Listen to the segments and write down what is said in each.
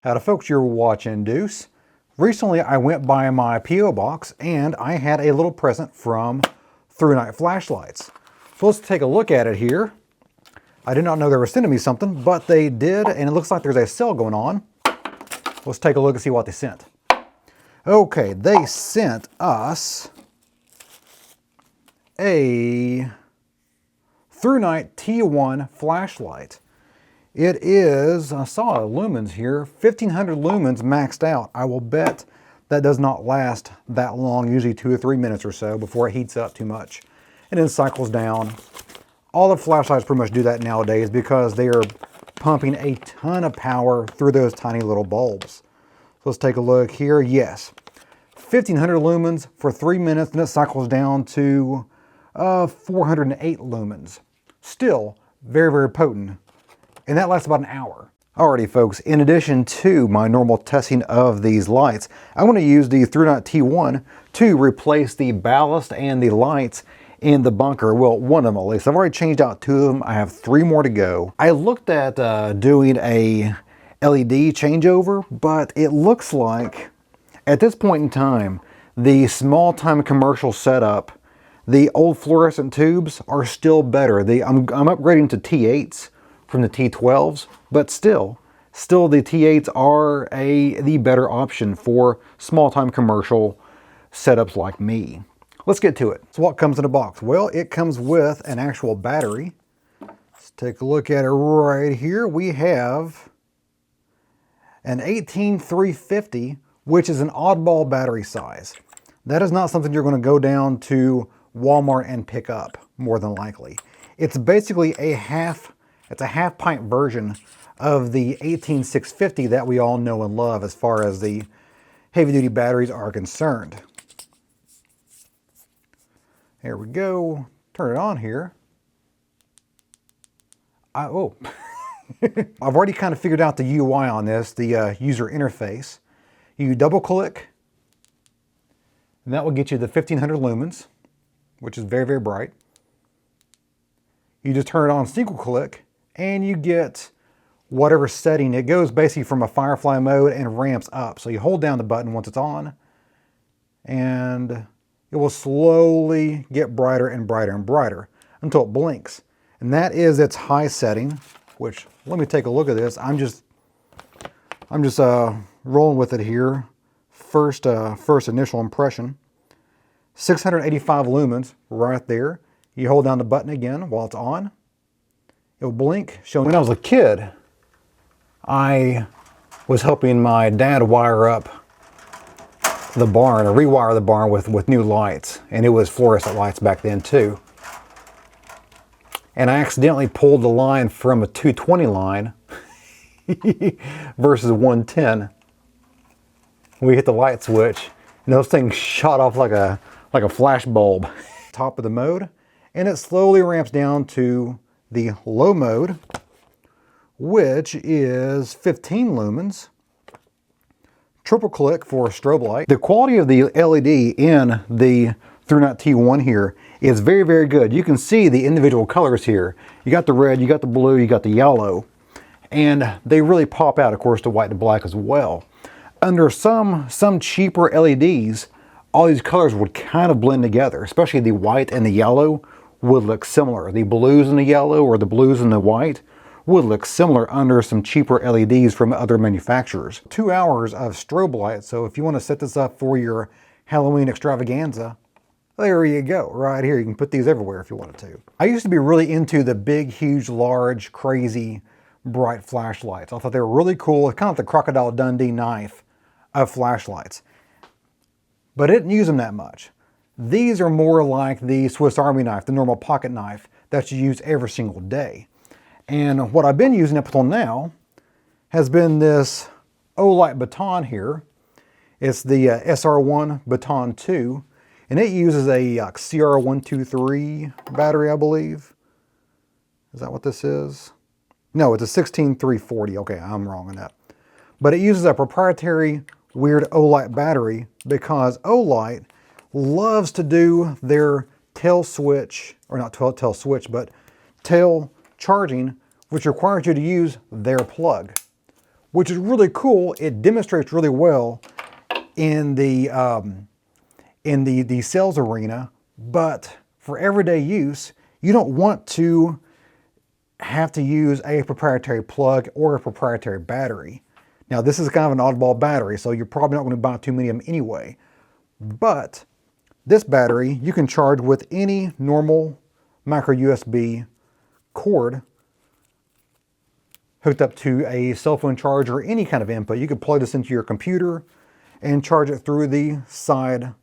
Howdy folks, you're watching Deuce. Recently I went by my P.O. box and I had a little present from Thrunite flashlights. So let's take a look at it here. I did not know they were sending me something, but they did, and it looks like there's a sale going on. Let's take a look and see what they sent. Okay, they sent us a Thrunite T1 flashlight. It is, I saw lumens here, 1500 lumens maxed out. I will bet that does not last that long, usually 2 or 3 minutes or so before it heats up too much and then cycles down. All the flashlights pretty much do that nowadays because they are pumping a ton of power through those tiny little bulbs. So let's take a look here. Yes, 1500 lumens for 3 minutes, and it cycles down to 408 lumens. Still very, very potent. And that lasts about an hour. Alrighty folks, in addition to my normal testing of these lights, I want to use the Thrunite T1 to replace the ballast and the lights in the bunker. Well, one of them at least. I've already changed out 2 of them. I have 3 more to go. I looked at doing a LED changeover, but it looks like at this point in time, the small time commercial setup, the old fluorescent tubes are still better. I'm upgrading to T8s from the T12s, but still the T8s are the better option for small-time commercial setups like me. Let's get to it. So what comes in the box? Well, it comes with an actual battery. Let's take a look at it right here. We have an 18350, which is an oddball battery size. That is not something you're going to go down to Walmart and pick up, more than likely. It's basically a half pint version of the 18650 that we all know and love as far as the heavy duty batteries are concerned. Here we go. Turn it on here. I've already kind of figured out the UI on this, the user interface. You double click, and that will get you the 1500 lumens, which is very, very bright. You just turn it on single click, and you get whatever setting. It goes basically from a firefly mode and ramps up. So you hold down the button once it's on, and it will slowly get brighter and brighter and brighter until it blinks. And that is its high setting, which, let me take a look at this. I'm just rolling with it here. First initial impression. 685 lumens right there. You hold down the button again while it's on. It'll blink. When I was a kid, I was helping my dad wire up the barn, or rewire the barn with new lights. And it was fluorescent lights back then too. And I accidentally pulled the line from a 220 line versus 110. We hit the light switch, and those things shot off like a flash bulb. Top of the mode, and it slowly ramps down to the low mode, which is 15 lumens. Triple click for a strobe light. The quality of the LED in the Thrunite T1 here is very, very good. You can see the individual colors here. You got the red, you got the blue, you got the yellow, and they really pop out, of course, the white and black as well. Under some cheaper LEDs, all these colors would kind of blend together, especially the white and the yellow would look similar. The blues and the yellow, or the blues and the white, would look similar under some cheaper LEDs from other manufacturers. 2 hours of strobe light, so if you want to set this up for your Halloween extravaganza, there you go, right here. You can put these everywhere if you wanted to. I used to be really into the big, huge, large, crazy, bright flashlights. I thought they were really cool. It's kind of like the Crocodile Dundee knife of flashlights. But I didn't use them that much. These are more like the Swiss Army knife, the normal pocket knife that you use every single day. And what I've been using up until now has been this Olight baton here. It's the SR1 Baton 2, and it uses a CR123 battery, I believe. Is that what this is? No, it's a 16340. Okay, I'm wrong on that. But it uses a proprietary weird Olight battery because Olight loves to do their tail switch, or not tail switch, but tail charging, which requires you to use their plug. which is really cool. It demonstrates really well in the sales arena, but for everyday use, you don't want to have to use a proprietary plug or a proprietary battery. Now, this is kind of an oddball battery, so you're probably not going to buy too many of them anyway. But this battery, you can charge with any normal micro USB cord hooked up to a cell phone charger or any kind of input. You could plug this into your computer and charge it through the side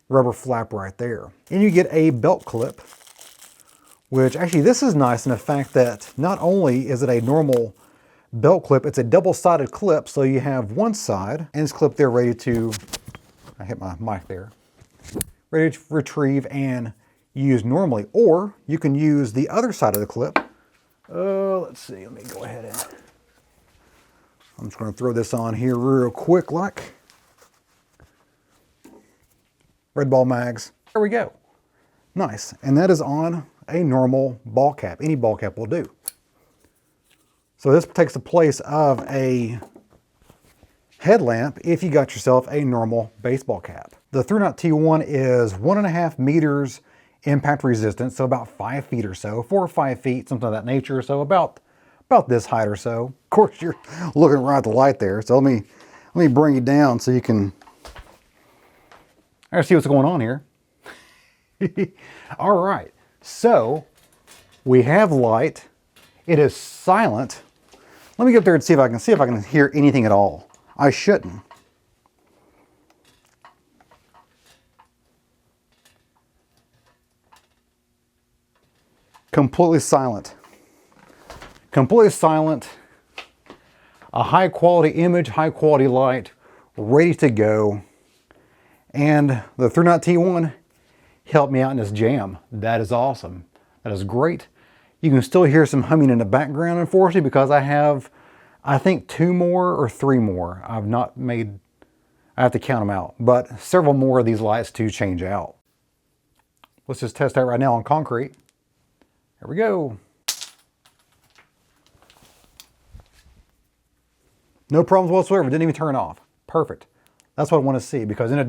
rubber flap right there. And you get a belt clip, which actually this is nice in the fact that not only is it a normal belt clip, it's a double-sided clip, so you have one side and it's clipped there ready to, I hit my mic there, ready to retrieve and use normally. Or you can use the other side of the clip. Let's see, let me go ahead and, I'm just going to throw this on here real quick like. Red ball mags, there we go. Nice, and that is on a normal ball cap. Any ball cap will do. So this takes the place of a headlamp if you got yourself a normal baseball cap. The Thrunite T1 is 1.5 meters impact resistant, so about 5 feet or so, 4 or 5 feet, something of that nature, so about this height or so. Of course, you're looking right at the light there, so let me bring you down so you can see what's going on here. All right, so we have light. It is silent. Let me get up there and see if I can hear anything at all. I shouldn't. Completely silent. Completely silent. A high quality image, high quality light, ready to go. And the Thrunite T1 helped me out in this jam. That is awesome. That is great. You can still hear some humming in the background, unfortunately, because I have, I think, 2 more or 3 more. I have to count them out, but several more of these lights to change out. Let's just test that right now on concrete. Here we go. No problems whatsoever. Didn't even turn off. Perfect. That's what I want to see, because in the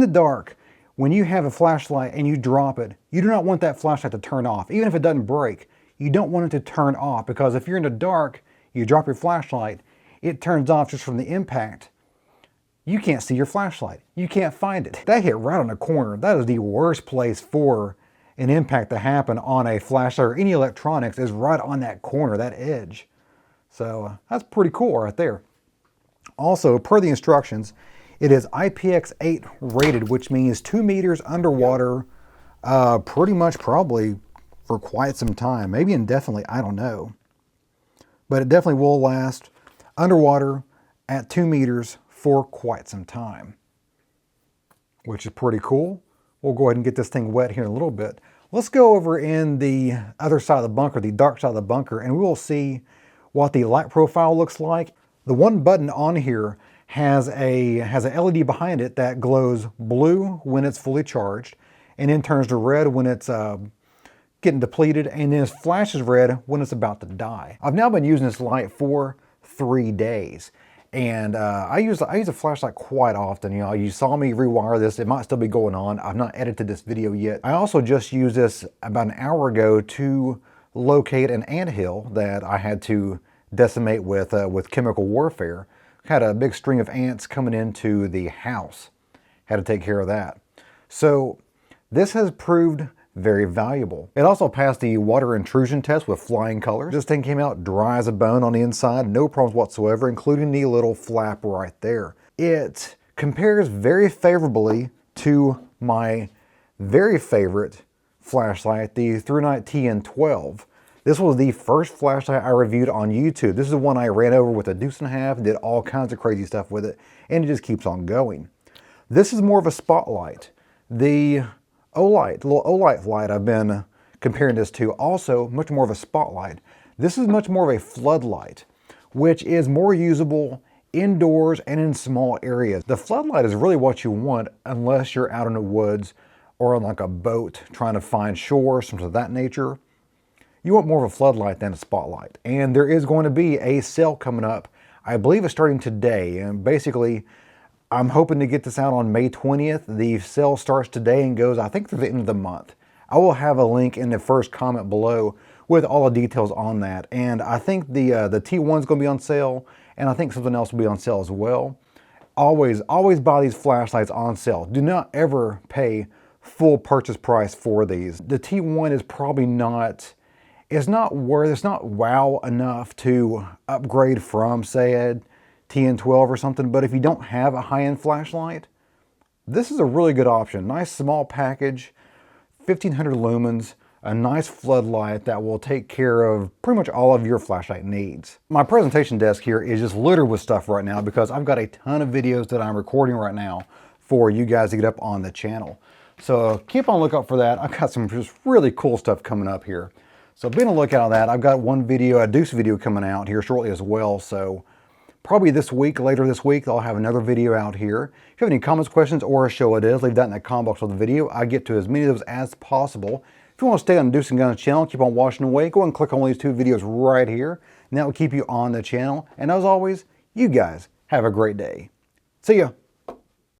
dark, when you have a flashlight and you drop it, you do not want that flashlight to turn off. Even if it doesn't break, you don't want it to turn off, because if you're in the dark, you drop your flashlight, it turns off just from the impact. You can't see your flashlight. You can't find it. That hit right on the corner. That is the worst place for an impact to happen on a flashlight or any electronics, is right on that corner, that edge. So that's pretty cool right there. Also, per the instructions, it is IPX8 rated, which means 2 meters underwater, pretty much probably for quite some time, maybe indefinitely, I don't know. But it definitely will last underwater at 2 meters for quite some time, which is pretty cool. We'll go ahead and get this thing wet here in a little bit. Let's go over in the other side of the bunker, the dark side of the bunker, and we will see what the light profile looks like. The one button on here has a LED behind it that glows blue when it's fully charged, and then turns to red when it's getting depleted, and then it flashes red when it's about to die. I've now been using this light for 3 days, and I use a flashlight quite often. You know, you saw me rewire this. It might still be going on. I've not edited this video yet. I also just used this about an hour ago to locate an anthill that I had to decimate with chemical warfare. Had a big string of ants coming into the house. Had to take care of that. So this has proved very valuable. It also passed the water intrusion test with flying colors. This thing came out dry as a bone on the inside, no problems whatsoever, including the little flap right there. It compares very favorably to my very favorite flashlight, the Thrunite TN12. This was the first flashlight I reviewed on YouTube. This is the one I ran over with a deuce and a half, did all kinds of crazy stuff with it, and it just keeps on going. This is more of a spotlight. The Olight, the little Olight light I've been comparing this to, also much more of a spotlight. This is much more of a floodlight, which is more usable indoors and in small areas. The floodlight is really what you want unless you're out in the woods or on like a boat trying to find shore, something of that nature. you want more of a floodlight than a spotlight. And there is going to be a sale coming up. I believe it's starting today. And basically, I'm hoping to get this out on May 20th. The sale starts today and goes, I think, through the end of the month. I will have a link in the first comment below with all the details on that. And I think the T1 is going to be on sale, and I think something else will be on sale as well. Always buy these flashlights on sale. Do not ever pay full purchase price for these. The T1 is probably not, it's not wow enough to upgrade from, say, a TN12 or something, but if you don't have a high-end flashlight, this is a really good option. Nice small package, 1500 lumens, a nice floodlight that will take care of pretty much all of your flashlight needs. My presentation desk here is just littered with stuff right now because I've got a ton of videos that I'm recording right now for you guys to get up on the channel. So keep on the lookout for that. I've got some just really cool stuff coming up here. So be on the lookout of that. I've got one video, a Deuce video coming out here shortly as well. So probably this week, later this week, I'll have another video out here. If you have any comments, questions, or a show ideas, leave that in the comment box of the video. I get to as many of those as possible. If you want to stay on Deuce and Guns channel, keep on watching away, go ahead and click on these two videos right here, and that will keep you on the channel. And as always, you guys have a great day. See ya.